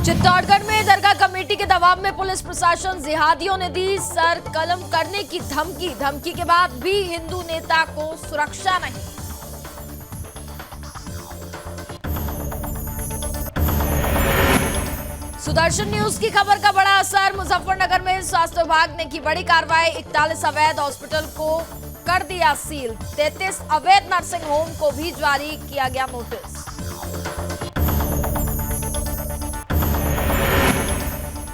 चित्तौड़गढ़ में दरगाह कमेटी के दबाव में पुलिस प्रशासन जिहादियों ने दी सर कलम करने की धमकी के बाद भी हिंदू नेता को सुरक्षा नहीं। सुदर्शन न्यूज की खबर का बड़ा असर। मुजफ्फरनगर में स्वास्थ्य विभाग ने की बड़ी कार्रवाई। 41 अवैध हॉस्पिटल को कर दिया सील। 33 अवैध नर्सिंग होम को भी जारी किया गया नोटिस।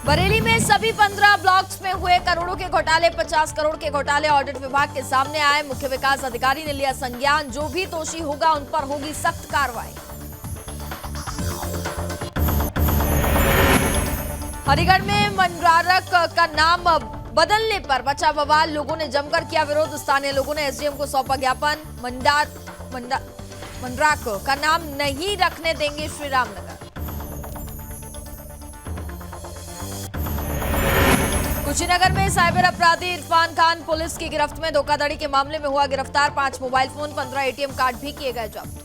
बरेली में सभी 15 ब्लॉक्स में हुए करोड़ों के घोटाले। 50 करोड़ के घोटाले ऑडिट विभाग के सामने आए। मुख्य विकास अधिकारी ने लिया संज्ञान। जो भी दोषी होगा उन पर होगी सख्त कार्रवाई। हरिगढ़ में मनरारक का नाम बदलने पर मचा बवाल। लोगों ने जमकर किया विरोध। स्थानीय लोगों ने एसडीएम को सौंपा ज्ञापन। मनराक का नाम नहीं रखने देंगे श्रीरामनगर। कुशीनगर में साइबर अपराधी इरफान खान पुलिस की गिरफ्त में। धोखाधड़ी के मामले में हुआ गिरफ्तार। 5 मोबाइल फोन 15 एटीएम कार्ड भी किए गए जब्त।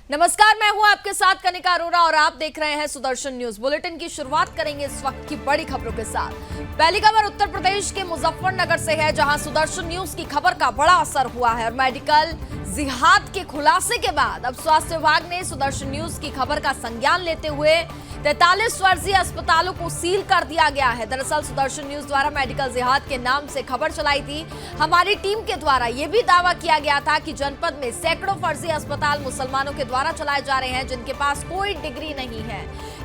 नमस्कार, मैं हूं आपके साथ कनिका अरोरा और आप देख रहे हैं सुदर्शन न्यूज। बुलेटिन की शुरुआत करेंगे इस वक्त की बड़ी खबरों के साथ। पहली खबर उत्तर प्रदेश के मुजफ्फरनगर से है, जहां सुदर्शन न्यूज की खबर का बड़ा असर हुआ है और मेडिकल जिहाद के खुलासे के बाद अब स्वास्थ्य विभाग ने सुदर्शन न्यूज की खबर का संज्ञान लेते हुए 43 फर्जी अस्पतालों को सील कर दिया गया है। दरअसल सुदर्शन न्यूज द्वारा मेडिकल जिहाद के नाम से खबर चलाई थी। हमारी टीम के द्वारा यह भी दावा किया गया था कि जनपद में सैकड़ों फर्जी अस्पताल मुसलमानों के द्वारा चलाए जा रहे हैं, जिनके पास कोई डिग्री नहीं है।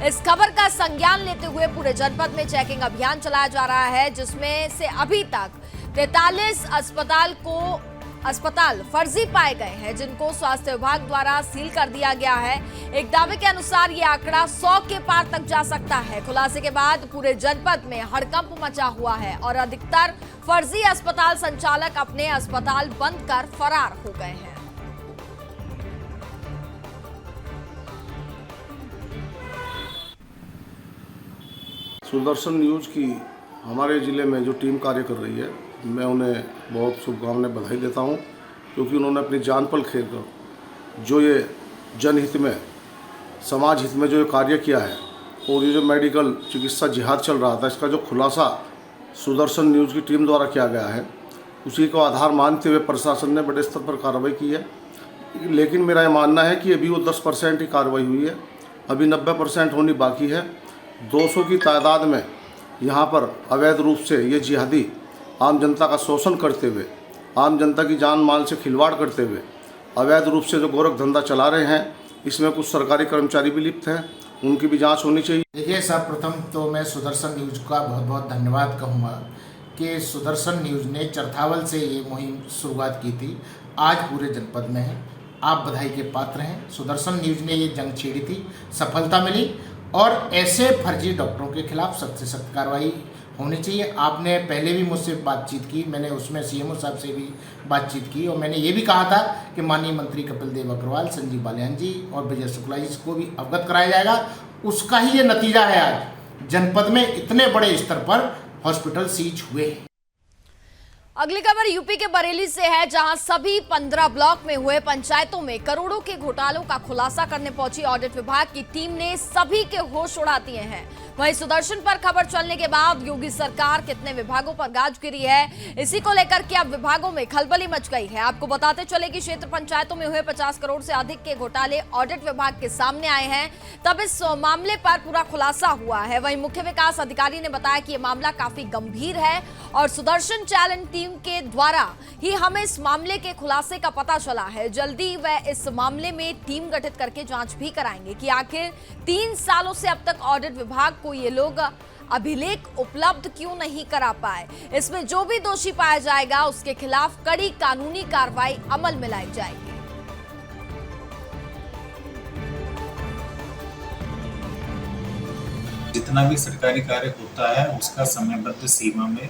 इस खबर का संज्ञान लेते हुए पूरे जनपद में चेकिंग अभियान चलाया जा रहा है, जिसमें से अभी तक 43 अस्पताल फर्जी पाए गए हैं, जिनको स्वास्थ्य विभाग द्वारा सील कर दिया गया है। एक दावे के अनुसार ये आंकड़ा 100 के पार तक जा सकता है। खुलासे के बाद पूरे जनपद में हड़कंप मचा हुआ है और अधिकतर फर्जी अस्पताल संचालक अपने अस्पताल बंद कर फरार हो गए हैं। सुदर्शन न्यूज की हमारे ज़िले में जो टीम कार्य कर रही है, मैं उन्हें बहुत शुभकामनाएं बधाई देता हूं, क्योंकि उन्होंने अपनी जान पर खेल कर जो ये जनहित में, समाज हित में जो ये कार्य किया है और ये जो मेडिकल चिकित्सा जिहाद चल रहा था, इसका जो खुलासा सुदर्शन न्यूज़ की टीम द्वारा किया गया है, उसी को आधार मानते हुए प्रशासन ने बड़े स्तर पर कार्रवाई की है। लेकिन मेरा ये मानना है कि अभी वो 10% ही कार्रवाई हुई है, अभी 90% होनी बाकी है। 200 की तादाद में यहाँ पर अवैध रूप से ये जिहादी आम जनता का शोषण करते हुए, आम जनता की जान माल से खिलवाड़ करते हुए अवैध रूप से जो गोरख धंधा चला रहे हैं, इसमें कुछ सरकारी कर्मचारी भी लिप्त हैं, उनकी भी जांच होनी चाहिए। देखिए, सर्वप्रथम तो मैं सुदर्शन न्यूज का बहुत बहुत धन्यवाद कहूँगा कि सुदर्शन न्यूज ने चरथावल से ये मुहिम शुरुआत की थी, आज पूरे जनपद में है। आप बधाई के पात्र हैं। सुदर्शन न्यूज ने ये जंग छेड़ी थी, सफलता मिली और ऐसे फर्जी डॉक्टरों के खिलाफ सख्त से सख्त कार्रवाई होनी चाहिए। आपने पहले भी मुझसे बातचीत की, मैंने उसमें सीएमओ साहब से भी बातचीत की और मैंने ये भी कहा था कि माननीय मंत्री कपिल देव अग्रवाल, संजीव बालियान जी और विजय शुक्ला जी को भी अवगत कराया जाएगा। उसका ही ये नतीजा है, आज जनपद में इतने बड़े स्तर पर हॉस्पिटल सीज हुए। अगली खबर यूपी के बरेली से है, जहां सभी 15 ब्लॉक में हुए पंचायतों में करोड़ों के घोटालों का खुलासा करने पहुंची ऑडिट विभाग की टीम ने सभी के होश उड़ा दिए हैं। वहीं सुदर्शन पर खबर चलने के बाद योगी सरकार कितने विभागों पर गाज गिरी है, इसी को लेकर के अब विभागों में खलबली मच गई है। आपको बताते चले कि क्षेत्र पंचायतों में हुए 50 करोड़ से अधिक के घोटाले ऑडिट विभाग के सामने आए हैं। तब इस मामले पर पूरा खुलासा हुआ है। वहीं मुख्य विकास अधिकारी ने बताया कि यह मामला काफी गंभीर है और सुदर्शन चैलेंज टीम के द्वारा ही हमें इस मामले के खुलासे का पता चला है। जल्दी वह इस मामले में टीम गठित करके जांच भी कराएंगे कि आखिर 3 सालों से अब तक ऑडिट विभाग को ये लोग अभिलेख उपलब्ध क्यों नहीं करा पाए। इसमें जो भी दोषी पाया जाएगा उसके खिलाफ कड़ी कानूनी कार्रवाई अमल में लाई जाएगी। जितना भी सरकारी कार्य होता है उसका समयबद्ध सीमा में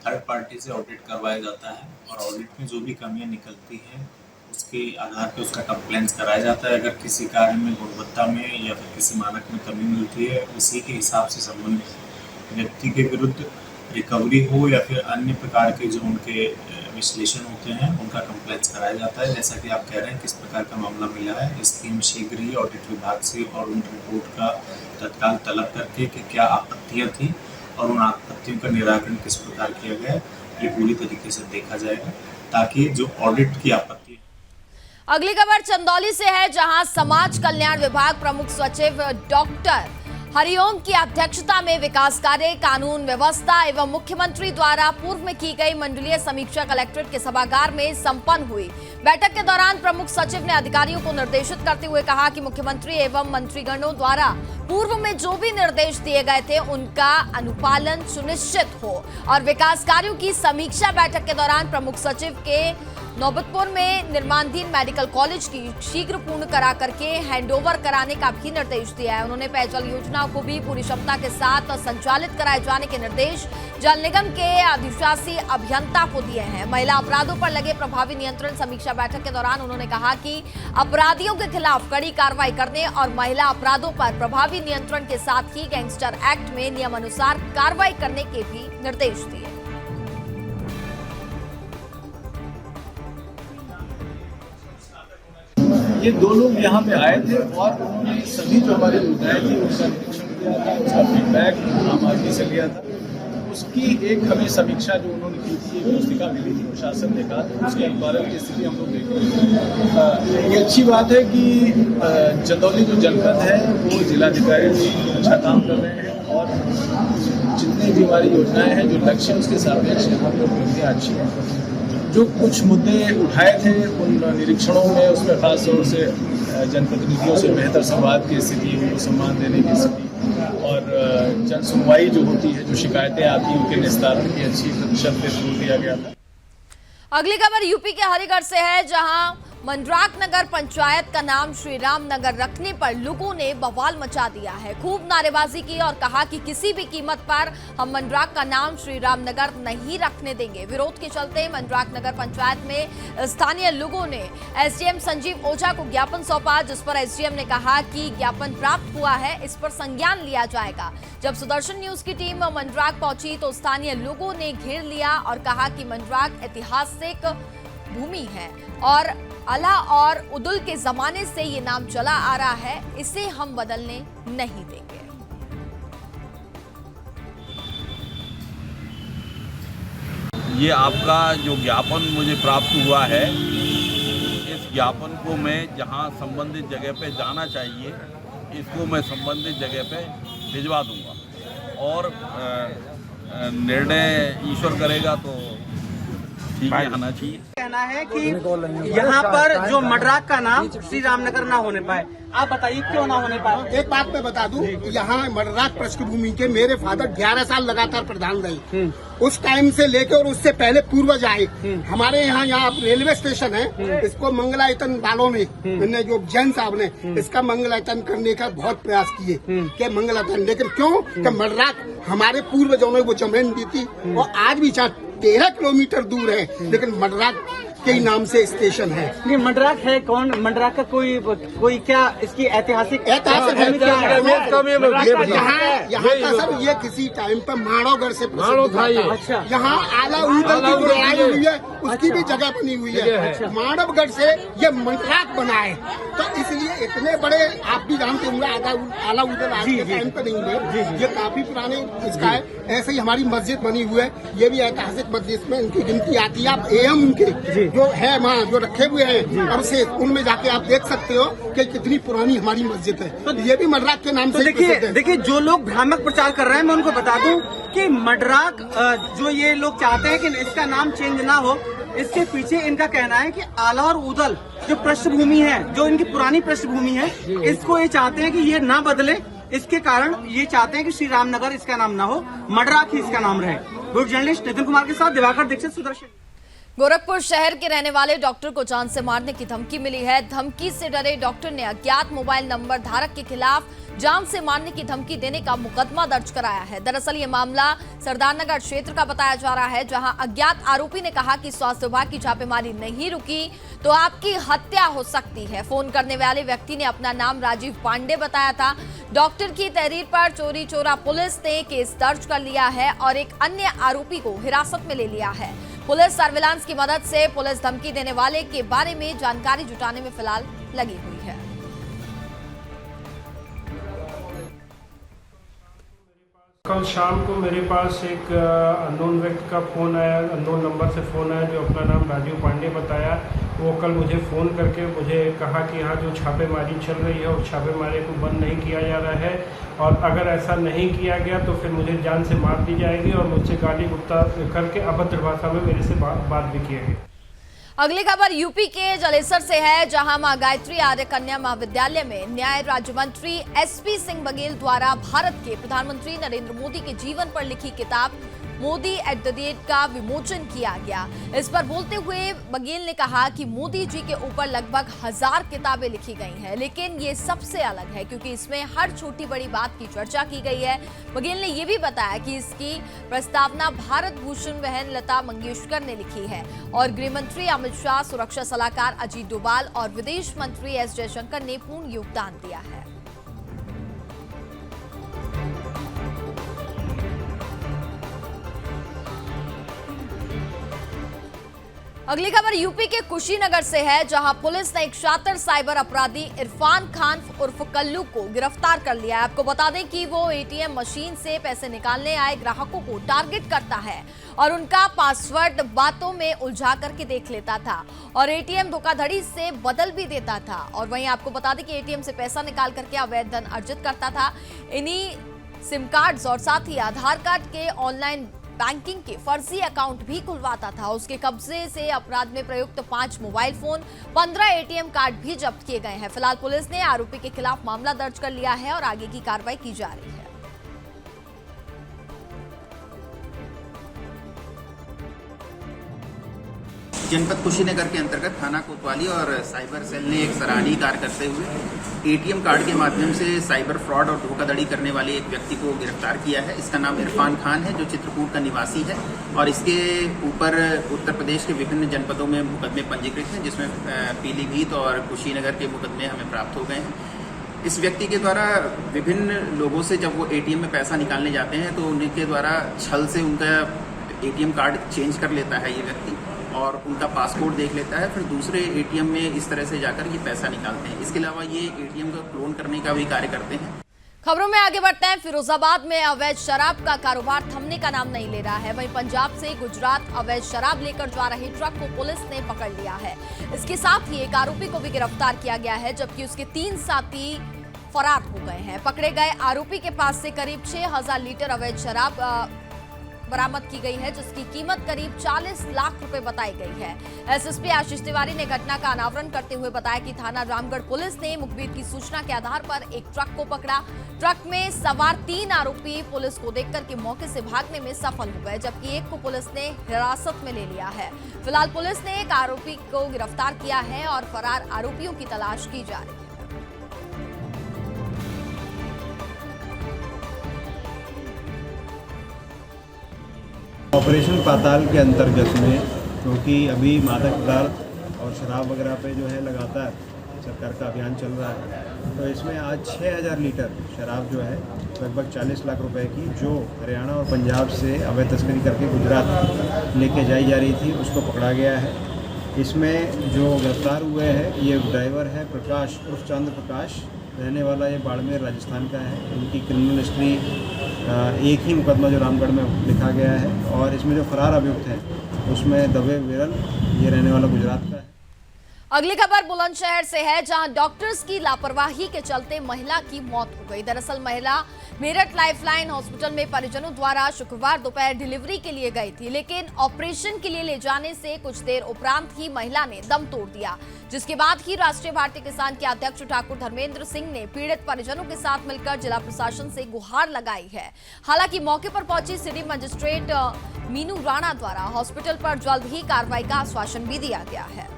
थर्ड पार्टी से ऑडिट करवाया जाता है और ऑडिट में जो भी कमियां निकलती हैं उसके आधार पर उसका कंप्लेंस कराया जाता है। अगर किसी कार्य में गुणवत्ता में या फिर किसी मानक में कमी मिलती है, उसी के हिसाब से संबंधित व्यक्ति के विरुद्ध रिकवरी हो या फिर अन्य प्रकार के जो उनके विश्लेषण होते हैं उनका कंप्लेंस कराया जाता है। जैसा कि आप कह रहे हैं किस प्रकार का मामला मिला है, इस टीम शीघ्र ही ऑडिट विभाग से और उन रिपोर्ट का तत्काल तलब करके कि क्या आपत्तियां थी और उन आपत्तियों का निराकरण किस प्रकार किया गया, ये पूरी तरीके से देखा जाएगा ताकि जो ऑडिट की आपत्ति। अगली खबर चंदौली से है, जहां समाज कल्याण विभाग प्रमुख सचिव डॉक्टर हरिओम की अध्यक्षता में विकास कार्य, कानून व्यवस्था एवं मुख्यमंत्री द्वारा पूर्व में की गई मंडलीय समीक्षा कलेक्ट्रेट के सभागार में संपन्न हुई। बैठक के दौरान प्रमुख सचिव ने अधिकारियों को निर्देशित करते हुए कहा कि मुख्यमंत्री एवं मंत्रीगणों द्वारा पूर्व में जो भी निर्देश दिए गए थे उनका अनुपालन सुनिश्चित हो और विकास कार्यों की समीक्षा बैठक के दौरान प्रमुख सचिव के नौबतपुर में निर्माणाधीन मेडिकल कॉलेज की शीघ्र पूर्ण करा करके हैंडओवर कराने का भी निर्देश दिया है। उन्होंने पेयजल योजनाओं को भी पूरी क्षमता के साथ संचालित कराए जाने के निर्देश जल निगम के अधिशासी अभियंता को दिए हैं। महिला अपराधों पर लगे प्रभावी नियंत्रण समीक्षा बैठक के दौरान उन्होंने कहा कि अपराधियों के खिलाफ कड़ी कार्रवाई करने और महिला अपराधों पर प्रभावी नियंत्रण के साथ ही गैंगस्टर एक्ट में नियमानुसार कार्रवाई करने के भी निर्देश दिए। ये दो लोग यहाँ पे आए थे और उन्होंने सभी जो हमारी योजनाएं थी उसका निरीक्षण किया था, उसका फीडबैक आम आदमी से लिया था। उसकी एक हमें समीक्षा जो उन्होंने की थी, एक पुस्तिका मिली थी, प्रशासन ने कहा था उसके अनुपालन की स्थिति हम लोग देख रहे हैं। ये अच्छी बात है कि चंदौली जो जनपद है वो जिलाधिकारी भी अच्छा काम कर रहे हैं और जितनी भी हमारी योजनाएं हैं, जो लक्ष्य है उसके सापेक्ष यहाँ पर उपलब्धियाँ अच्छी हैं। जो कुछ मुद्दे उठाए थे उन निरीक्षणों में, उसमें खास तौर से जनप्रतिनिधियों से बेहतर संवाद की स्थिति, उनको सम्मान देने की स्थिति और जन सुनवाई जो होती है, जो शिकायतें आती हैं उनके निस्तारण की अच्छी प्रतिशत पे जोर दिया गया था। अगली खबर यूपी के हरिगढ़ से है, जहां मंडराक नगर पंचायत का नाम श्री राम नगर रखने पर लोगों ने बवाल मचा दिया है। खूब नारेबाजी की और कहा कि किसी भी कीमत पर हम मंडराक का नाम श्री राम नगर नहीं रखने देंगे। विरोध के चलते मंडराक नगर पंचायत में स्थानीय लोगों ने एसडीएम संजीव ओझा को ज्ञापन सौंपा, जिस पर एसडीएम ने कहा कि ज्ञापन प्राप्त हुआ है, इस पर संज्ञान लिया जाएगा। जब सुदर्शन न्यूज की टीम मंडराक पहुंची तो स्थानीय लोगों ने घेर लिया और कहा कि मंडराक ऐतिहासिक भूमि है और अला और उदुल के जमाने से ये नाम चला आ रहा है, इसे हम बदलने नहीं देंगे। ये आपका जो ज्ञापन मुझे प्राप्त हुआ है, इस ज्ञापन को मैं जहां संबंधित जगह पे जाना चाहिए, इसको मैं संबंधित जगह पे भिजवा दूंगा और निर्णय ईश्वर करेगा तो ठीक है, आना चाहिए। कहना है कि यहाँ पर जो मंडराक का नाम श्री रामनगर ना होने पाए, आप बताइए क्यों ना होने पाए? एक बात मैं बता दूं, यहाँ मंडराक पृष्ठभूमि के मेरे फादर 11 साल लगातार प्रधान रहे। उस टाइम से लेकर और उससे पहले पूर्वज आए। हमारे यहाँ रेलवे स्टेशन है, इसको मंगलायतन वालों ने जो जैन साहब ने इसका मंगलायतन करने का बहुत प्रयास किए कि मंगलायतन, लेकिन क्यों कि मंडराक हमारे पूर्वजों ने वो जमीन दी थी और आज भी 13 किलोमीटर दूर है, लेकिन मंडराक के नाम से स्टेशन है। ये मंडराक है कौन? मंडराक का कोई क्या इसकी ऐतिहासिक यहाँ का सर ये किसी टाइम पर मानवगढ़ से प्रसिद्ध था। अच्छा। यहाँ आला उदल की जो लड़ाई हुई है उसकी भी जगह बनी हुई है। मानवगढ़ से ये मंडराक बना है, तो इसलिए इतने बड़े आप भी जानते होंगे आला उदल आज के टाइम पर नहीं हुए, ये काफी पुराने इसका है। ऐसे ही हमारी मस्जिद बनी हुई है, ये भी ऐतिहासिक मस्जिद में इनकी गिनती आती है। आप एएम उनके जो है वहाँ जो रखे हुए हैं अब से, उनमें जाके आप देख सकते हो कि कितनी पुरानी हमारी मस्जिद है। तो ये भी मंडराक के नाम से देखिए जो लोग भ्रामक प्रचार कर रहे हैं, मैं उनको बता दूं कि मंडराक जो ये लोग चाहते हैं कि इसका नाम चेंज ना हो, इसके पीछे इनका कहना है कि आला और उदल जो पृष्ठभूमि है, जो इनकी पुरानी पृष्ठभूमि है, इसको ये चाहते हैं कि ये ना बदले। इसके कारण ये चाहते हैं कि श्री रामनगर इसका नाम ना हो, मंडराक ही इसका नाम रहे। ग्रुप जर्नलिस्ट नितिन कुमार के साथ दिवाकर दीक्षित, सुदर्शन। गोरखपुर शहर के रहने वाले डॉक्टर को जान से मारने की धमकी मिली है। धमकी से डरे डॉक्टर ने अज्ञात मोबाइल नंबर धारक के खिलाफ जान से मारने की धमकी देने का मुकदमा दर्ज कराया है। दरअसल ये मामला सरदारनगर क्षेत्र का बताया जा रहा है, जहां अज्ञात आरोपी ने कहा कि स्वास्थ्य विभाग की छापेमारी नहीं रुकी तो आपकी हत्या हो सकती है। फोन करने वाले व्यक्ति ने अपना नाम राजीव पांडे बताया था। डॉक्टर की तहरीर पर चोरी चोरा पुलिस ने केस दर्ज कर लिया है और एक अन्य आरोपी को हिरासत में ले लिया है। पुलिस सर्विलांस की मदद से पुलिस धमकी देने वाले के बारे में जानकारी जुटाने में फिलहाल लगी हुई है। कल शाम को मेरे पास एक अननोन व्यक्ति का फ़ोन आया, अननोन नंबर से फ़ोन आया, जो अपना नाम राजीव पांडे बताया। वो कल मुझे फ़ोन करके मुझे कहा कि यहाँ जो छापेमारी चल रही है उस छापेमारी को बंद नहीं किया जा रहा है और अगर ऐसा नहीं किया गया तो फिर मुझे जान से मार दी जाएगी और मुझसे गाली गुप्ता करके अभद्र भाषा में मेरे से बात भी किया गया। अगली खबर यूपी के जलेसर से है, जहां मां गायत्री आर्य कन्या महाविद्यालय में न्याय राज्य मंत्री एसपी सिंह बघेल द्वारा भारत के प्रधानमंत्री नरेंद्र मोदी के जीवन पर लिखी किताब मोदी एट द रेट का विमोचन किया गया। इस पर बोलते हुए बघेल ने कहा कि मोदी जी के ऊपर लगभग 1000 किताबें लिखी गई हैं, लेकिन ये सबसे अलग है क्योंकि इसमें हर छोटी बड़ी बात की चर्चा की गई है। बघेल ने यह भी बताया कि इसकी प्रस्तावना भारत भूषण बहन लता मंगेशकर ने लिखी है और गृह मंत्री अमित शाह, सुरक्षा सलाहकार अजीत डोभाल और विदेश मंत्री एस जयशंकर ने पूर्ण योगदान दिया है। अगली खबर यूपी के कुशीनगर से है, जहां पुलिस ने एक शातिर साइबर अपराधी इरफान खान उर्फ कल्लू को गिरफ्तार कर लिया है। आपको बता दें कि वो एटीएम मशीन से पैसे निकालने आए ग्राहकों को टारगेट करता है और उनका पासवर्ड बातों में उलझा करके देख लेता था और एटीएम धोखाधड़ी से बदल भी देता था। और वहीं आपको बता दें कि एटीएम से पैसा निकाल करके अवैध धन अर्जित करता था। इन्हीं सिम कार्ड्स और साथ ही आधार कार्ड के ऑनलाइन बैंकिंग के फर्जी अकाउंट भी खुलवाता था। उसके कब्जे से अपराध में प्रयुक्त 5 मोबाइल फोन, 15 एटीएम कार्ड भी जब्त किए गए हैं। फिलहाल पुलिस ने आरोपी के खिलाफ मामला दर्ज कर लिया है और आगे की कार्रवाई की जा रही है। जनपद कुशीनगर के अंतर्गत थाना कोतवाली और साइबर सेल ने एक सराहनीय कार्य करते हुए एटीएम कार्ड के माध्यम से साइबर फ्रॉड और धोखाधड़ी करने वाले एक व्यक्ति को गिरफ्तार किया है। इसका नाम इरफान खान है, जो चित्रकूट का निवासी है और इसके ऊपर उत्तर प्रदेश के विभिन्न जनपदों में मुकदमे पंजीकृत हैं, जिसमें पीलीभीत और कुशीनगर के मुकदमे हमें प्राप्त हो गए हैं। इस व्यक्ति के द्वारा विभिन्न लोगों से जब वो एटीएम में पैसा निकालने जाते हैं तो उनके द्वारा छल से उनका एटीएम कार्ड चेंज कर लेता है ये व्यक्ति और उनका पासपोर्ट देख लेता है, फिर दूसरे एटीएम में इस तरह से जाकर ये पैसा निकालते हैं। इसके अलावा ये एटीएम का क्लोन करने का भी कार्य करते हैं। खबरों में आगे बढ़ते हैं। फिरोजाबाद में अवैध शराब का कारोबार थमने का नाम नहीं ले रहा है। वहीं पंजाब से गुजरात अवैध शराब लेकर जा रहे ट्रक को पुलिस ने पकड़ लिया है। इसके साथ ही एक आरोपी को भी गिरफ्तार किया गया है, जबकि उसके 3 साथी फरार हो गए हैं। पकड़े गए आरोपी के पास से करीब 6000 लीटर अवैध शराब बरामद की गई है, जिसकी कीमत करीब 40 लाख रुपए बताई गई है। एसएसपी आशीष तिवारी ने घटना का अनावरण करते हुए बताया कि थाना रामगढ़ पुलिस ने मुखबिर की सूचना के आधार पर एक ट्रक को पकड़ा। ट्रक में सवार 3 आरोपी पुलिस को देखकर के मौके से भागने में सफल हो गए, जबकि एक को पुलिस ने हिरासत में ले लिया है। फिलहाल पुलिस ने एक आरोपी को गिरफ्तार किया है और फरार आरोपियों की तलाश की जा रही है। ऑपरेशन पाताल के अंतर्गत में, क्योंकि अभी मादक पदार्थ और शराब वगैरह पे जो है लगातार सरकार का अभियान चल रहा है, तो इसमें आज 6000 लीटर शराब जो है लगभग 40 लाख रुपए की, जो हरियाणा और पंजाब से अवैध तस्करी करके गुजरात लेके जाई जा रही थी, उसको पकड़ा गया है। इसमें जो गिरफ्तार हुए हैं ये ड्राइवर है प्रकाश उर्फ चंद्र प्रकाश, रहने वाला ये बाड़मेर राजस्थान का है। इनकी क्रिमिनल हिस्ट्री एक ही मुकदमा जो रामगढ़ में लिखा गया है और इसमें जो फरार अभियुक्त हैं उसमें दबे विरल, ये रहने वाला गुजरात का है। अगली खबर बुलंदशहर से है, जहां डॉक्टर्स की लापरवाही के चलते महिला की मौत हो गई। दरअसल महिला मेरठ लाइफलाइन हॉस्पिटल में परिजनों द्वारा शुक्रवार दोपहर डिलीवरी के लिए गई थी, लेकिन ऑपरेशन के लिए ले जाने से कुछ देर उपरांत ही महिला ने दम तोड़ दिया, जिसके बाद ही राष्ट्रीय भारतीय किसान के अध्यक्ष ठाकुर धर्मेंद्र सिंह ने पीड़ित परिजनों के साथ मिलकर जिला प्रशासन से गुहार लगाई है। हालांकि मौके पर पहुंची सिटी मजिस्ट्रेट मीनू राणा द्वारा हॉस्पिटल पर जल्द ही कार्रवाई का आश्वासन भी दिया गया है।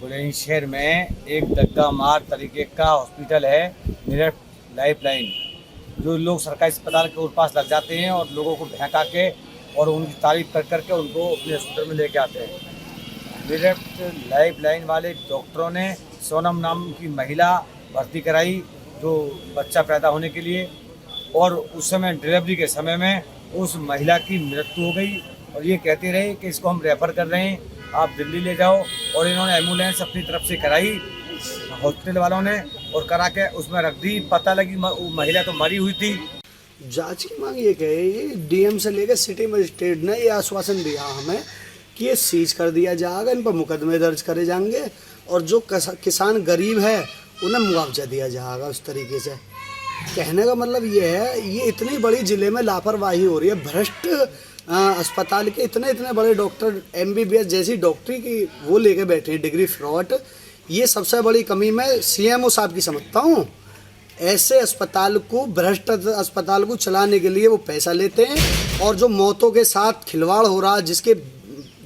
बुलंदशहर में एक दग्गा मार तरीके का हॉस्पिटल है निरफ लाइफ लाइन, जो लोग सरकारी अस्पताल के पास लग जाते हैं और लोगों को बहका के और उनकी तारीफ कर करके उनको अपने हॉस्पिटल में लेके आते हैं। निरफ लाइफ लाइन वाले डॉक्टरों ने सोनम नाम की महिला भर्ती कराई जो बच्चा पैदा होने के लिए, और उस समय डिलीवरी के समय में उस महिला की मृत्यु हो गई और ये कहते रहे कि इसको हम रेफर कर रहे हैं, आप दिल्ली ले जाओ। और इन्होंने एम्बुलेंस अपनी तरफ से कराई हॉस्पिटल वालों ने और करा के उसमें रख दी। पता लगी महिला तो मरी हुई थी। जांच की मांग ये कही, डीएम से लेकर सिटी मजिस्ट्रेट ने ये आश्वासन दिया हमें कि ये सीज कर दिया जाएगा, इन पर मुकदमे दर्ज करे जाएंगे और जो किसान गरीब है उन्हें मुआवजा दिया जाएगा। उस तरीके से कहने का मतलब ये है, ये इतनी बड़ी ज़िले में लापरवाही हो रही है, भ्रष्ट अस्पताल के इतने बड़े डॉक्टर MBBS जैसी डॉक्टरी की वो लेके बैठे हैं डिग्री फ्रॉड। ये सबसे बड़ी कमी मैं CMO साहब की समझता हूँ। ऐसे अस्पताल को, भ्रष्ट अस्पताल को चलाने के लिए वो पैसा लेते हैं और जो मौतों के साथ खिलवाड़ हो रहा, जिसके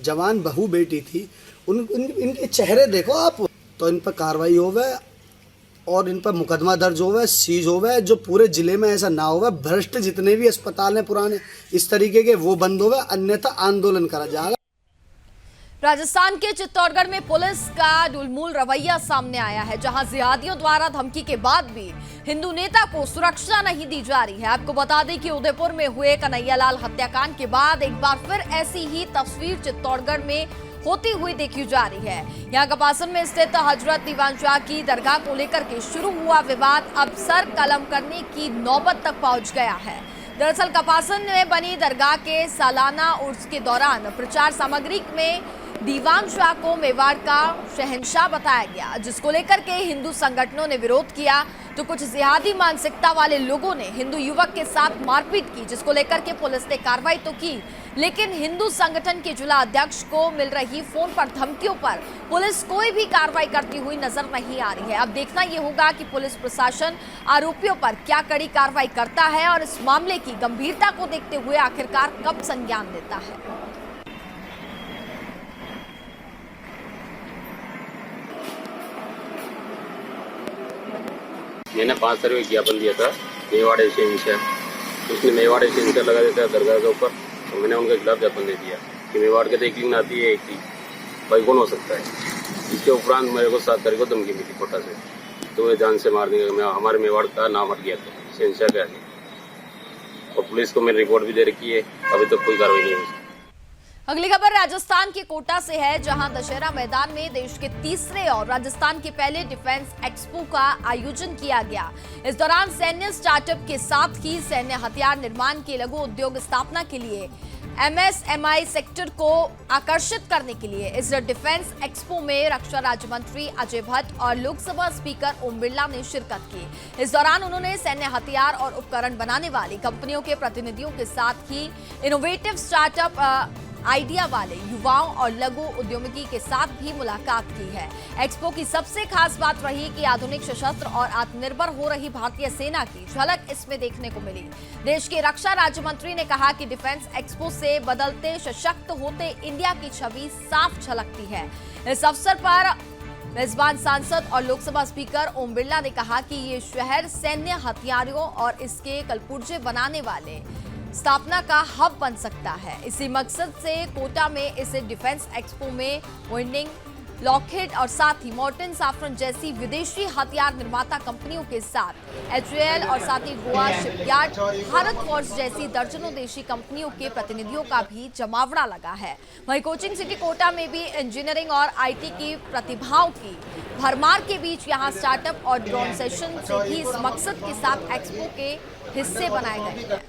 जवान बहू बेटी थी, इनके चेहरे देखो आप, तो इन पर कार्रवाई होवे और इन पर मुकदमा दर्ज होवे, सीज होवे, जो पूरे ज़िले में ऐसा ना होवे। भ्रष्ट जितने भी अस्पताल हैं पुराने इस तरीके के वो बंद होवे, अन्यथा आंदोलन करा जाएगा। राजस्थान के चित्तौड़गढ़ में पुलिस का ढुलमुल रवैया सामने आया है, जहां जिहादियों द्वारा धमकी के बाद भी हिंदू नेता को सुरक्षा नहीं दी जा रही है। आपको बता दें कि उदयपुर में हुए कन्हैयालाल हत्याकांड के बाद एक बार फिर ऐसी ही तस्वीर चित्तौड़गढ़ में होती हुई देखी जा रही है। यहाँ कपासन में स्थित हजरत दीवान शाह की दरगाह को लेकर के शुरू हुआ विवाद अब सर कलम करने की नौबत तक पहुंच गया है। दरअसल कपासन में बनी दरगाह के सालाना उर्स के दौरान प्रचार सामग्री में दीवान शाह को मेवाड़ का शहंशाह बताया गया, जिसको लेकर के हिंदू संगठनों ने विरोध किया। तो कुछ जिहादी मानसिकता वाले लोगों ने हिंदू युवक के साथ मारपीट की, जिसको लेकर के पुलिस ने कार्रवाई तो की, लेकिन हिंदू संगठन के जिला अध्यक्ष को मिल रही फोन पर धमकियों पर पुलिस कोई भी कार्रवाई करती हुई नजर नहीं आ रही है। अब देखना यह होगा कि पुलिस प्रशासन आरोपियों पर क्या कड़ी कार्रवाई करता है और इस मामले की गंभीरता को देखते हुए आखिरकार कब संज्ञान लेता है। मैंने 5 तारीख को ज्ञापन दिया था मेवाड़ शहंशाह, उसने मेवाड़ शहंशाह लगा देता है दरगाह के ऊपर, तो मैंने उनके खिलाफ ज्ञापन दे दिया कि मेवाड़ के तो एक लिंग आती है, एक ही भाई कौन हो सकता है। इसके उपरांत मेरे को 7 तारीख को धमकी मिली कोटा से, तो मैं जान से मार देंगे। मैं हमारे मेवाड़ का नाम हट गया था शहंशाह के आगे, और पुलिस को मैंने रिपोर्ट भी दे रखी है, अभी तक कोई कार्रवाई नहीं हुई। अगली खबर राजस्थान के कोटा से है, जहां दशहरा मैदान में देश के तीसरे और राजस्थान के पहले डिफेंस एक्सपो का आयोजन किया गया। इस दौरान सैन्य स्टार्टअप के साथ ही सैन्य हथियार निर्माण के लघु उद्योग स्थापना के लिए MSMI सेक्टर को आकर्षित करने के लिए इस डिफेंस एक्सपो में रक्षा राज्य मंत्री अजय भट्ट और लोकसभा स्पीकर ओम बिरला ने शिरकत की। इस दौरान उन्होंने सैन्य हथियार और उपकरण बनाने वाली कंपनियों के प्रतिनिधियों के साथ ही इनोवेटिव स्टार्टअप आइडिया वाले युवाओं और लघु उद्यमिकी के साथ भी मुलाकात की है। एक्सपो की सबसे खास बात रही कि आधुनिक सशस्त्र और आत्मनिर्भर हो रही भारतीय सेना की झलक इसमें देखने को मिली। देश के रक्षा राज्य मंत्री ने कहा कि डिफेंस एक्सपो से बदलते सशक्त होते इंडिया की छवि साफ झलकती है। इस अवसर पर मेजबान सांसद और लोकसभा स्पीकर ओम बिरला ने कहा कि ये शहर सैन्य हथियारों और इसके कलपुर्जे बनाने वाले स्थापना का हब बन सकता है। इसी मकसद से कोटा में इस डिफेंस एक्सपो में विंडिंग, लॉकहीड और साथ ही मॉर्टन साफ्रन जैसी विदेशी हथियार निर्माता कंपनियों के साथ HAL और साथ ही गोवा शिपयार्ड, भारत फोर्स जैसी दर्जनों देशी कंपनियों के प्रतिनिधियों का भी जमावड़ा लगा है। वहीं कोचिंग सिटी कोटा में भी इंजीनियरिंग और IT की प्रतिभाओं की भरमार के बीच यहां स्टार्टअप और ड्रोन सेशन भी इस मकसद के साथ एक्सपो के हिस्से बनाए गए हैं।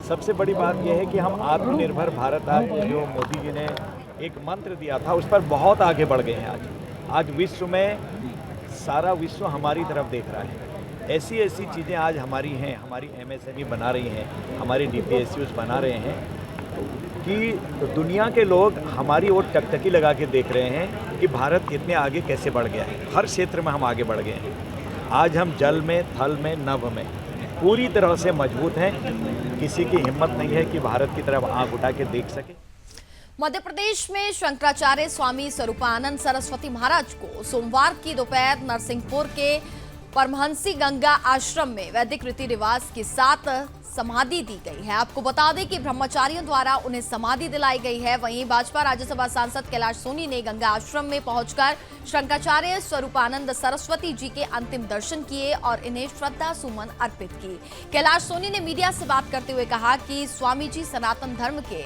सबसे बड़ी बात यह है कि हम आत्मनिर्भर भारत आज जो मोदी जी ने एक मंत्र दिया था उस पर बहुत आगे बढ़ गए हैं। आज विश्व में सारा विश्व हमारी तरफ देख रहा है। ऐसी ऐसी चीज़ें आज हमारी हैं, हमारी MSME बना रही हैं, हमारी DPSUs बना रहे हैं कि दुनिया के लोग हमारी ओर टकटकी लगा के देख रहे हैं कि भारत इतने आगे कैसे बढ़ गया है। हर क्षेत्र में हम आगे बढ़ गए हैं। आज हम जल में, थल में, नभ में पूरी तरह से मजबूत हैं। किसी की हिम्मत नहीं है कि भारत की तरफ आंख उठा के देख सके। मध्य प्रदेश में शंकराचार्य स्वामी स्वरूपानंद सरस्वती महाराज को सोमवार की दोपहर नरसिंहपुर के परमहंसी गंगा आश्रम में वैदिक रीति रिवाज के साथ समाधि दी गई है। आपको बता दें कि ब्रह्मचारियों द्वारा उन्हें समाधि दिलाई गई है। वहीं भाजपा राज्यसभा सांसद कैलाश सोनी ने गंगा आश्रम में पहुंचकर शंकराचार्य स्वरूपानंद सरस्वती जी के अंतिम दर्शन किए और इन्हें श्रद्धा सुमन अर्पित की। कैलाश सोनी ने मीडिया से बात करते हुए कहा कि स्वामी जी सनातन धर्म के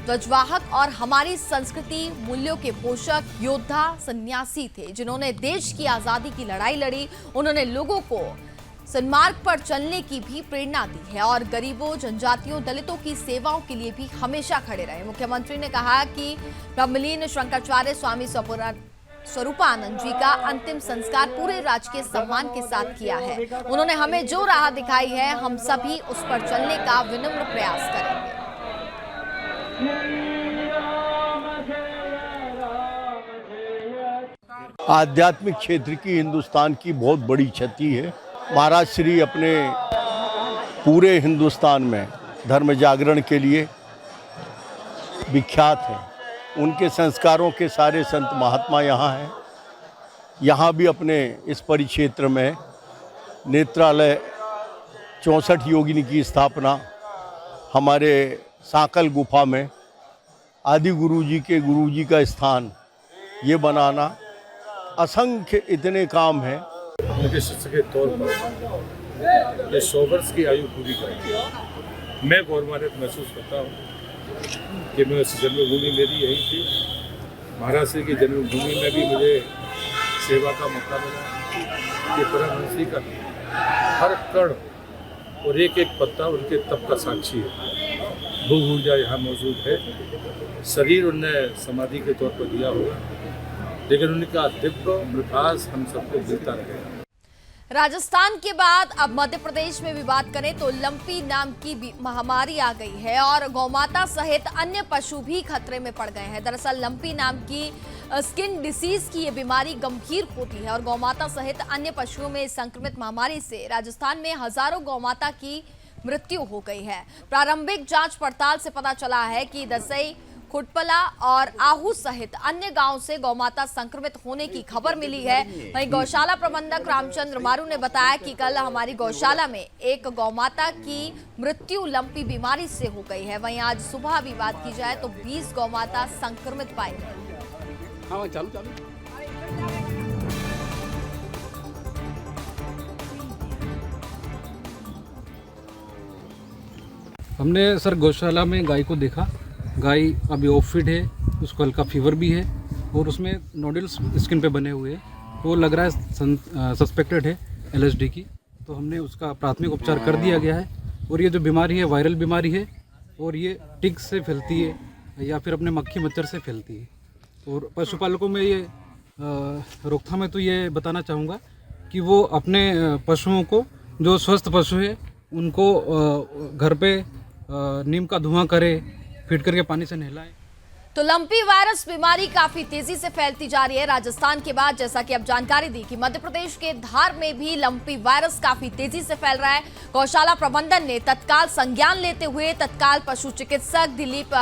ध्वजवाहक और हमारी संस्कृति मूल्यों के पोषक, योद्धा, सन्यासी थे, जिन्होंने देश की आजादी की लड़ाई लड़ी। उन्होंने लोगों को सन्मार्ग पर चलने की भी प्रेरणा दी है और गरीबों, जनजातियों, दलितों की सेवाओं के लिए भी हमेशा खड़े रहे। मुख्यमंत्री ने कहा कि ब्रह्मलीन शंकराचार्य स्वामी स्वरूपानंद जी का अंतिम संस्कार पूरे राजकीय सम्मान के साथ किया है। उन्होंने हमें जो राह दिखाई है, हम सभी उस पर चलने का विनम्र प्रयास करेंगे। आध्यात्मिक क्षेत्र की हिंदुस्तान की बहुत बड़ी क्षति है। महाराज श्री अपने पूरे हिंदुस्तान में धर्म जागरण के लिए विख्यात हैं। उनके संस्कारों के सारे संत महात्मा यहाँ हैं। यहाँ भी अपने इस परिक्षेत्र में नेत्रालय 64 योगिनी की स्थापना, हमारे सांकल गुफा में आदि गुरुजी के गुरुजी का स्थान ये बनाना, असंख्य इतने काम हैं। उनके शिष्य के तौर पर ये 100 वर्ष की आयु पूरी करेंगे। मैं गौरवान्वित महसूस करता हूँ कि मैं जन्मभूमि मेरी यही थी। महाराज श्री की जन्मभूमि में भी मुझे सेवा का मौका मिला। ये परमहंसी का हर कण और एक एक पत्ता उनके तप का साक्षी है। भोग ऊर्जा यहाँ मौजूद है। शरीर उन्हें समाधि के तौर पर दिया होगा, लेकिन उनका दिव्य प्रकाश हम सबको मिलता रहेगा। राजस्थान के बाद अब मध्य प्रदेश में भी बात करें तो लंपी नाम की महामारी आ गई है और गौमाता सहित अन्य पशु भी खतरे में पड़ गए हैं। दरअसल लंपी नाम की स्किन डिसीज की ये बीमारी गंभीर होती है और गौमाता सहित अन्य पशुओं में संक्रमित महामारी से राजस्थान में हजारों गौमाता की मृत्यु हो गई है। प्रारंभिक जांच पड़ताल से पता चला है कि दसई, खुटपला और आहू सहित अन्य गांव से गौमाता संक्रमित होने की खबर मिली है। वहीं गौशाला प्रबंधक रामचंद्र मारू ने बताया कि कल हमारी गौशाला में एक गौमाता की मृत्यु लंपी बीमारी से हो गई है। वहीं आज सुबह भी बात की जाए तो 20 गौमाता संक्रमित पाई गई। हमने सर गौशाला में गाय को देखा। गाय अभी ऑफ फीड है, उसको हल्का फीवर भी है और उसमें नोडल्स स्किन पे बने हुए हैं। वो लग रहा है सस्पेक्टेड है LSD की, तो हमने उसका प्राथमिक उपचार कर दिया गया है। और ये जो बीमारी है वायरल बीमारी है और ये टिक से फैलती है या फिर अपने मक्खी मच्छर से फैलती है। और पशुपालकों में ये रोकथाम है तो ये बताना चाहूँगा कि वो अपने पशुओं को, जो स्वस्थ पशु है उनको घर पे नीम का धुआं करे, फीड करके पानी से नहलाएं। तो लंपी वायरस बीमारी काफी तेजी से फैलती जा रही है। राजस्थान के बाद जैसा कि अब जानकारी दी कि मध्य प्रदेश के धार में भी लंपी वायरस काफी तेजी से फैल रहा है। गौशाला प्रबंधन ने तत्काल संज्ञान लेते हुए तत्काल पशु चिकित्सक दिलीप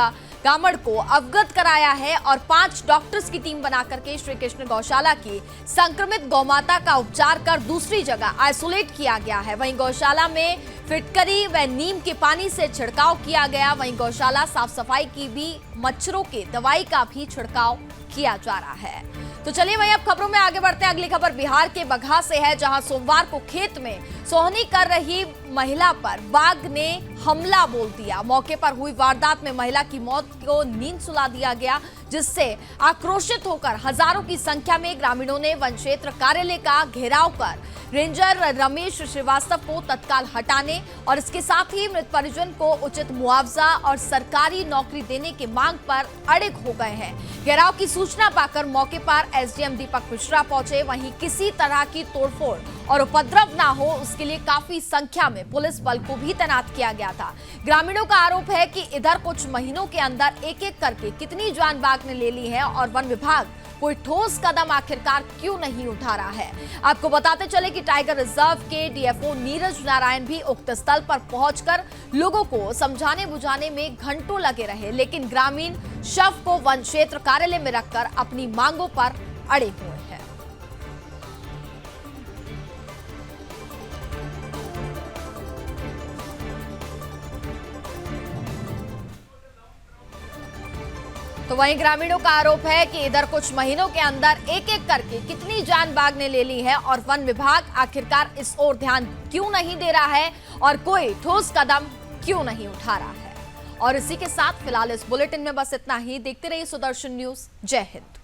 गामड़ को अवगत कराया है और 5 डॉक्टर्स की टीम बना करके श्री कृष्ण गौशाला की संक्रमित गौमाता का उपचार कर दूसरी जगह आइसोलेट किया गया है। वहीं गौशाला में फिटकरी व नीम के पानी से छिड़काव किया गया। वहीं गौशाला साफ सफाई की भी मच्छरों के दवाई का भी छिड़काव किया जा रहा है। तो चलिए वहीं अब खबरों में आगे बढ़ते हैं। अगली खबर बिहार के बगहा से है, जहां सोमवार को खेत में सोहनी कर रही महिला पर बाघ ने हमला बोल दिया। मौके पर हुई वारदात में महिला की मौत को नींद सुला दिया गया, जिससे आक्रोशित होकर हजारों की संख्या में ग्रामीणों ने वन क्षेत्र कार्यालय का घेराव कर रेंजर रमेश श्रीवास्तव को तत्काल हटाने और इसके साथ ही मृत परिजन को उचित मुआवजा और सरकारी नौकरी देने की मांग पर अड़िग हो गए हैं। घेराव की सूचना पाकर मौके पर एसडीएम दीपक मिश्रा पहुंचे। वहीं किसी तरह की तोड़फोड़ और उपद्रव ना हो, उसके लिए काफी संख्या में पुलिस बल को भी तैनात किया गया था। ग्रामीणों का आरोप है कि इधर कुछ महीनों के अंदर एक एक करके कितनी जान बाघ ने ले ली है और वन विभाग कोई ठोस कदम आखिरकार क्यों नहीं उठा रहा है। आपको बताते चले कि टाइगर रिजर्व के डीएफओ नीरज नारायण भी उक्त स्थल पर पहुंचकर लोगों को समझाने बुझाने में घंटों लगे रहे, लेकिन ग्रामीण शव को वन क्षेत्र कार्यालय में रखकर अपनी मांगों पर अड़े हुए हैं। तो वहीं ग्रामीणों का आरोप है कि इधर कुछ महीनों के अंदर एक एक करके कितनी जान बाग ने ले ली है और वन विभाग आखिरकार इस ओर ध्यान क्यों नहीं दे रहा है और कोई ठोस कदम क्यों नहीं उठा रहा है। और इसी के साथ फिलहाल इस बुलेटिन में बस इतना ही। देखते रहिए सुदर्शन न्यूज। जय हिंद।